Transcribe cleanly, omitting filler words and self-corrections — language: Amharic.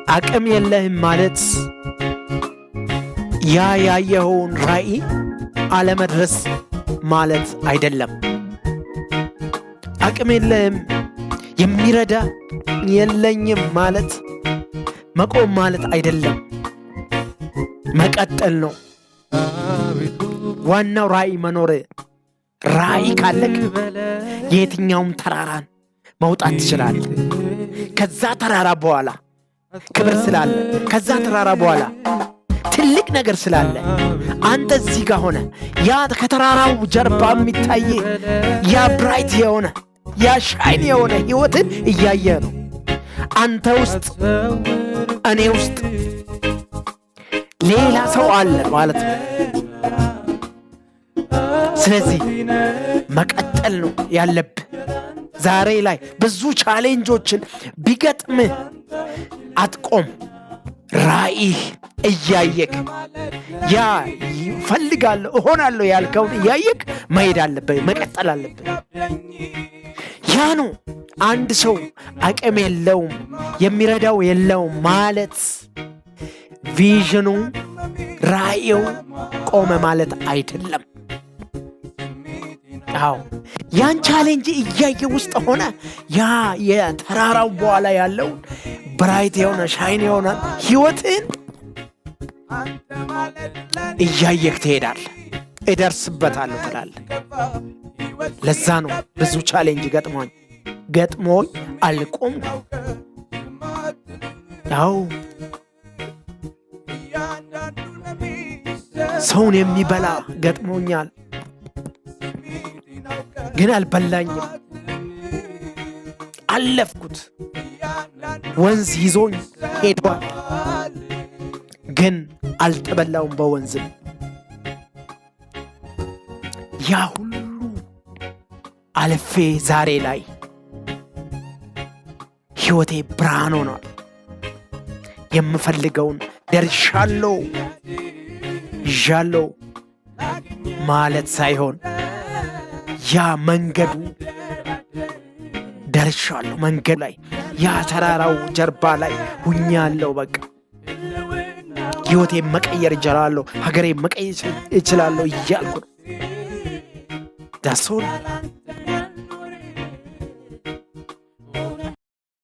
አቅም የለህም ማለት ያ ያየኸውን ራዕይ አለመድረስ ማለት አይደለም። አቅም የለህም የሚረዳ የለኝም ማለት መቆም ማለት አይደለም፣ መቀጠል ነው። ዋናው ራዕይ መኖር። ራዕይ ካለክ የትኛውም ተራራን መውጣት ትችላለህ። ከዛ ተራራ በኋላ ክብር ስላለ፣ ከዛ ተራራ በኋላ ትልቅ ነገር ስላለ አንተ እዚህ ጋር ሆነ ያ ከተራራው ጀርባ የሚታይ ያ ብራይት የሆነ ያ ሻይን የሆነ ህይወትን እያየ ነው። አንተ ውስጥ እኔ ውስጥ ሌላ ሰው አለ ማለት ነው። ስለዚህ መቀጠል ነው ያለብህ። ዛሬ ላይ ብዙ ቻሌንጆችን ቢገጥምህ አትቆም። ራዕይ እያየክ ያ ፈልጋለሁ እሆናለሁ ያልከውን እያየክ መሄድ አለብህ፣ መቀጠል አለብህ። ያ ነው አንድ ሰው አቅም የለውም የሚረዳው የለውም ማለት ቪዥኑ ራዕዩ ቆመ ማለት አይደለም። አዎ ያን ቻሌንጅ እያየ ውስጥ ሆነ ያ የተራራው በኋላ ያለው ብራይት የሆነ ሻይን የሆነ ህይወትን እያየክ ትሄዳለህ። እደርስበታለሁ ትላለህ። ለዛ ነው ብዙ ቻሌንጅ ገጥሞኝ አልቆምኩም። ያው ሰውን የሚበላ ገጥሞኛል፣ ግን አልበላኝም። አለፍኩት። ወንዝ ይዞኝ ሄዷል፣ ግን አልተበላውም በወንዝም። ያ ሁሉ አልፌ ዛሬ ላይ ህይወቴ ብርሃን ሆኗል። የምፈልገውን ደርሻለሁ ይዣለሁ ማለት ሳይሆን ያ መንገዱ ደርሻለሁ። መንገድ ላይ ያ ተራራው ጀርባ ላይ ሁኛለሁ። በቃ ህይወቴን መቀየር እችላለሁ፣ ሀገሬን መቀየር እችላለሁ እያልኩ ነው። ዳሶል